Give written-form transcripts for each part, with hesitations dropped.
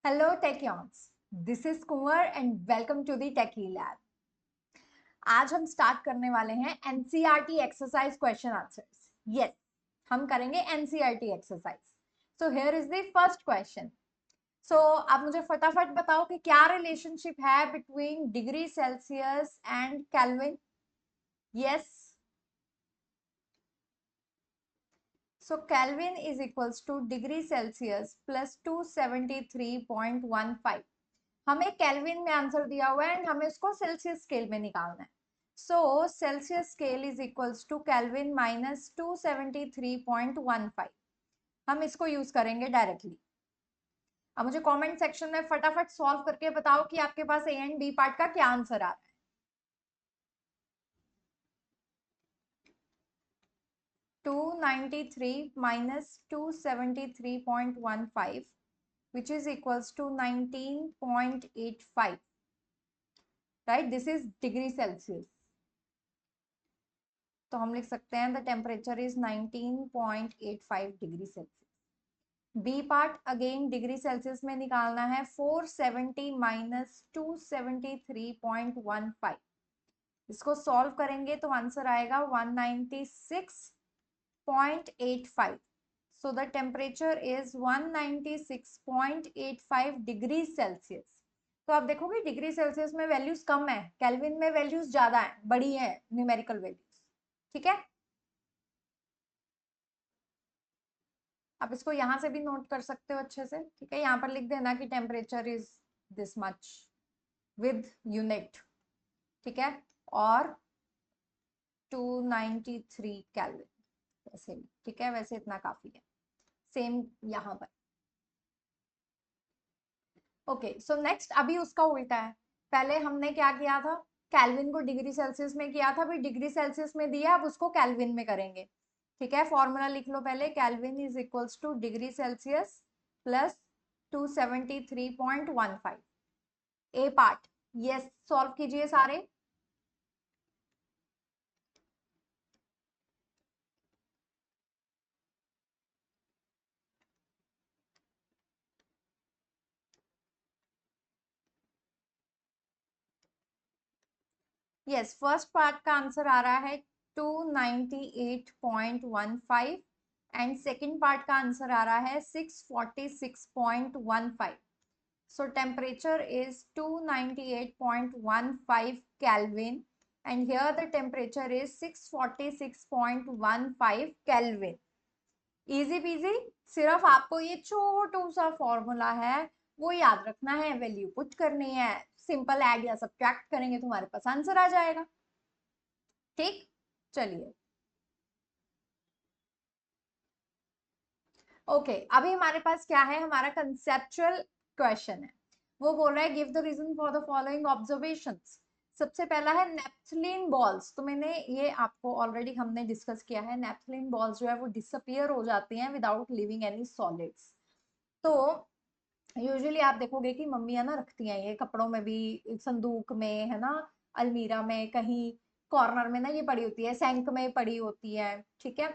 Hello Techions, this is Kumar and welcome to the Techie Lab. आज हम start करने वाले हैं NCERT exercise question answers. Yes, हम करेंगे NCERT exercise. So here is the first question. So आप मुझे फटाफट बताओ कि क्या रिलेशनशिप है between degree Celsius and Kelvin. Yes. So Kelvin is equals to degree Celsius plus 273.15. हमें केल्विन में आंसर दिया हुआ है एंड हमें उसको सेल्सियस स्केल में निकालना है. So Celsius scale is equals to Kelvin minus 273.15. हम इसको यूज करेंगे डायरेक्टली. अब मुझे कमेंट सेक्शन में फटाफट सॉल्व करके बताओ कि आपके पास ए एंड बी पार्ट का क्या आंसर आ रहा है. 293 minus 273.15 which is equals to 19.85. right, this is degree Celsius. तो हम लिख सकते हैं the temperature is 19.85 degree Celsius. B part again degree Celsius में निकालना है. 470 माइनस 273.15. इसको सॉल्व करेंगे तो आंसर आएगा 196.85. So the temperature is 196.85 degree Celsius. तो आप देखोगे डिग्री सेल्सियस में वैल्यूज कम है, केल्विन में वैल्यूज ज्यादा है, बड़ी है न्यूमेरिकल वैल्यूज. ठीक है, आप इसको यहां से भी नोट कर सकते हो अच्छे से. ठीक है, यहाँ पर लिख देना कि temperature is this much with unit. ठीक है, और 293 केल्विन वैसे भी. ठीक है, वैसे इतना काफी है. सेम यहाँ पर. ओके, सो नेक्स्ट अभी उसका उल्टा है. पहले हमने क्या किया था, केल्विन को डिग्री सेल्सियस में किया था, अभी डिग्री सेल्सियस में दिया, अब उसको केल्विन में करेंगे. ठीक है, फॉर्मूला लिख लो पहले. Kelvin is equals two degree Celsius plus 273.15. A part yes, solve कीजिए सारे. यस, फर्स्ट पार्ट का आंसर आ रहा है 298.15 एंड सेकेंड पार्ट का आंसर आ रहा है 646.15. So temperature is 298.15 Kelvin and here the temperature is 646.15 Kelvin. Easy peasy. सिर्फ आपको ये छोटू सा फॉर्मूला है वो याद रखना है, वैल्यू पुट करनी है, सिंपल ऐड या सब्ट्रैक्ट करेंगे तुम्हारे पास आंसर आ जाएगा. ठीक, चलिए. ओके, अभी हमारे पास क्या है, हमारा कंसेप्चुअल क्वेश्चन है. वो बोल रहा है give the reason for the following observations. सबसे पहला है नेप्थलीन बॉल्स. तो मैंने ये आपको ऑलरेडी हमने डिस्कस किया है. नेप्थलीन बॉल्स जो है वो डिसअपियर हो जाती हैं विदाउट लिविंग एनी सॉलिड्स. तो यूजुअली आप देखोगे कि मम्मियां ना रखती हैं ये कपड़ों में भी, संदूक में है ना, अलमीरा में, कहीं कॉर्नर में ना ये पड़ी होती है, सैंक में पड़ी होती है. ठीक है,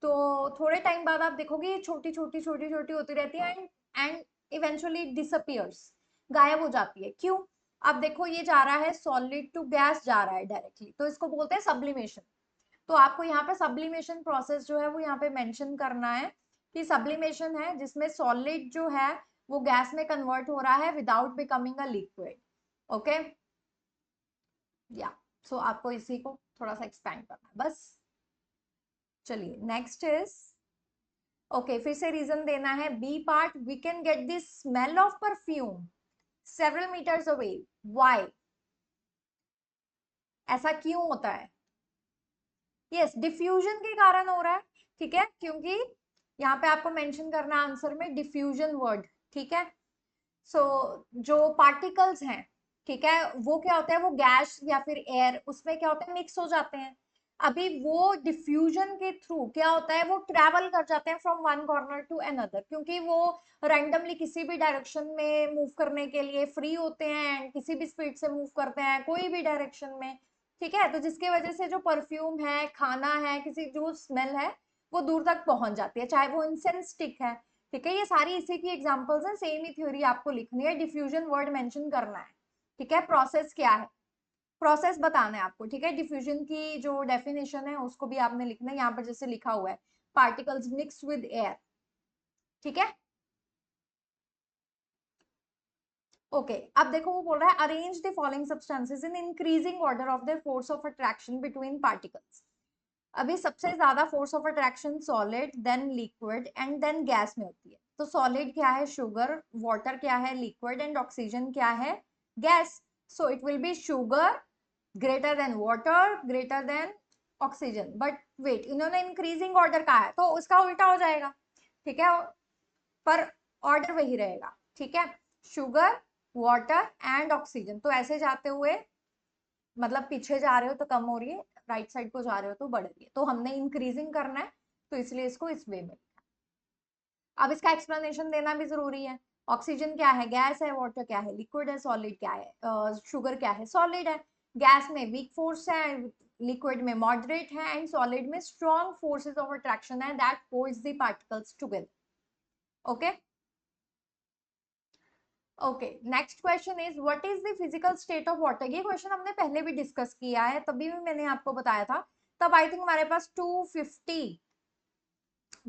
तो थोड़े टाइम बाद आप देखोगे ये छोटी छोटी छोटी छोटी होती रहती है एंड इवेंचुअली डिसअपियर्स, गायब हो जाती है. क्यों? अब देखो ये जा रहा है सॉलिड टू गैस जा रहा है डायरेक्टली, तो इसको बोलते हैं सब्लिमेशन. तो आपको यहाँ पे सब्लिमेशन प्रोसेस जो है वो यहाँ पे मेंशन करना है कि सब्लिमेशन है जिसमें सॉलिड जो है वो गैस में कन्वर्ट हो रहा है without becoming a liquid. Okay, या सो आपको इसी को थोड़ा सा एक्सपेंड करना है बस. चलिए नेक्स्ट इज ओके, फिर से रीजन देना है. B part, we can get the smell of perfume several metres away. Why? ऐसा क्यों होता है? यस, डिफ्यूजन के कारण हो रहा है. ठीक है, क्योंकि यहाँ पे आपको मेंशन करना आंसर में डिफ्यूजन वर्ड. ठीक है, सो जो पार्टिकल्स हैं, ठीक है, वो क्या होता है, वो गैस या फिर एयर उसमें क्या होता है मिक्स हो जाते हैं. अभी वो डिफ्यूजन के थ्रू क्या होता है, वो ट्रेवल कर जाते हैं from one corner to another, क्योंकि वो रैंडमली किसी भी डायरेक्शन में मूव करने के लिए फ्री होते हैं एंड किसी भी स्पीड से मूव करते हैं कोई भी डायरेक्शन में. ठीक है, तो जिसकी वजह से जो परफ्यूम है, खाना है, किसी जो स्मेल है वो दूर तक पहुंच जाती है, चाहे वो इंसेंस स्टिक है, ठीक है, ये सारी इसी की एग्जांपल्स हैं, सेम ही थ्योरी आपको लिखनी है, डिफ्यूजन वर्ड मेंशन करना है। ठीक है, प्रोसेस क्या है, प्रोसेस बताना है आपको। ठीक है, डिफ्यूजन की जो डेफिनेशन है उसको भी आपने लिखना है, यहाँ पर जैसे लिखा हुआ है पार्टिकल्स मिक्स विद एयर। ठीक है, ओके अब देखो वो बोल रहा है arrange the following substances in increasing order of the force of attraction between particles. अभी सबसे ज्यादा force of attraction solid, then liquid and then gas में होती है। तो सॉलिड क्या है, शुगर, वाटर क्या है, लिक्विड, एंड ऑक्सीजन क्या है, gas. So it will be sugar greater than water greater than oxygen. But wait, इन्होंने इंक्रीजिंग ऑर्डर कहा है तो उसका उल्टा हो जाएगा। ठीक है, पर ऑर्डर वही रहेगा। ठीक है, शुगर, वाटर एंड ऑक्सीजन। तो ऐसे जाते हुए मतलब पीछे जा रहे हो तो कम हो रही है, राइट साइड को जा रहे हो तो बढ़ रही है, तो हमने इंक्रीजिंग करना है तो इसलिए इसको इस वे में। अब इसका एक्सप्लेनेशन देना भी जरूरी है। ऑक्सीजन क्या है, गैस है, वाटर क्या है, लिक्विड है, सॉलिड क्या है, शुगर क्या है, सॉलिड है। गैस में वीक फोर्स है, लिक्विड में मॉडरेट है, एंड सॉलिड में स्ट्रॉन्ग फोर्सेस ऑफ अट्रैक्शन है that holds the particles together. Okay, okay next question is what is the physical state of water. ये क्वेश्चन हमने पहले भी डिस्कस किया है, तभी भी मैंने आपको बताया था। तब आई थिंक हमारे पास 250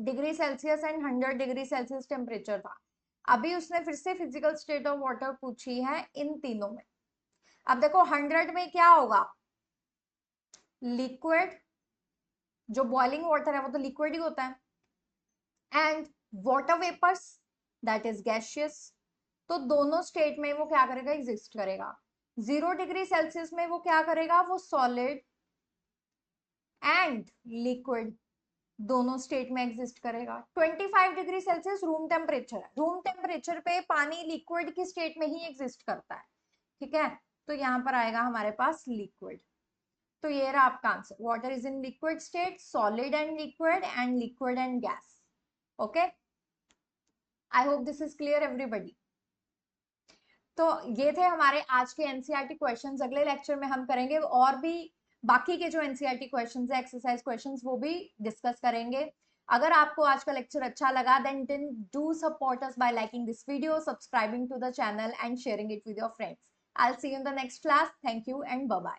degree Celsius and 100 degree Celsius temperature था। अभी उसने फिर से फिजिकल स्टेट ऑफ वाटर पूछी है इन तीनों में। अब देखो 100 में क्या होगा, लिक्विड, जो बॉइलिंग वाटर है वो तो लिक्विड ही होता है, and water vapours that is gaseous. तो दोनों स्टेट में वो क्या करेगा, एग्जिस्ट करेगा। 0 डिग्री सेल्सियस में वो क्या करेगा, वो सॉलिड एंड लिक्विड दोनों स्टेट में एग्जिस्ट करेगा। 25 डिग्री सेल्सियस रूम टेम्परेचर है, रूम टेम्परेचर पे पानी लिक्विड की स्टेट में ही एग्जिस्ट करता है। ठीक है, तो यहाँ पर आएगा हमारे पास लिक्विड। तो ये रहा आपका answer, water is in liquid state, solid and liquid and gas. Okay, I hope this is clear everybody. तो ये थे हमारे आज के एनसीईआरटी क्वेश्चंस। अगले लेक्चर में हम करेंगे और भी बाकी के जो एनसीईआरटी क्वेश्चंस है, एक्सरसाइज क्वेश्चंस, वो भी डिस्कस करेंगे। अगर आपको आज का लेक्चर अच्छा लगा then do support us by liking this video, subscribing to the channel and sharing it with your friends. I will see you in the next class. Thank you and bye bye.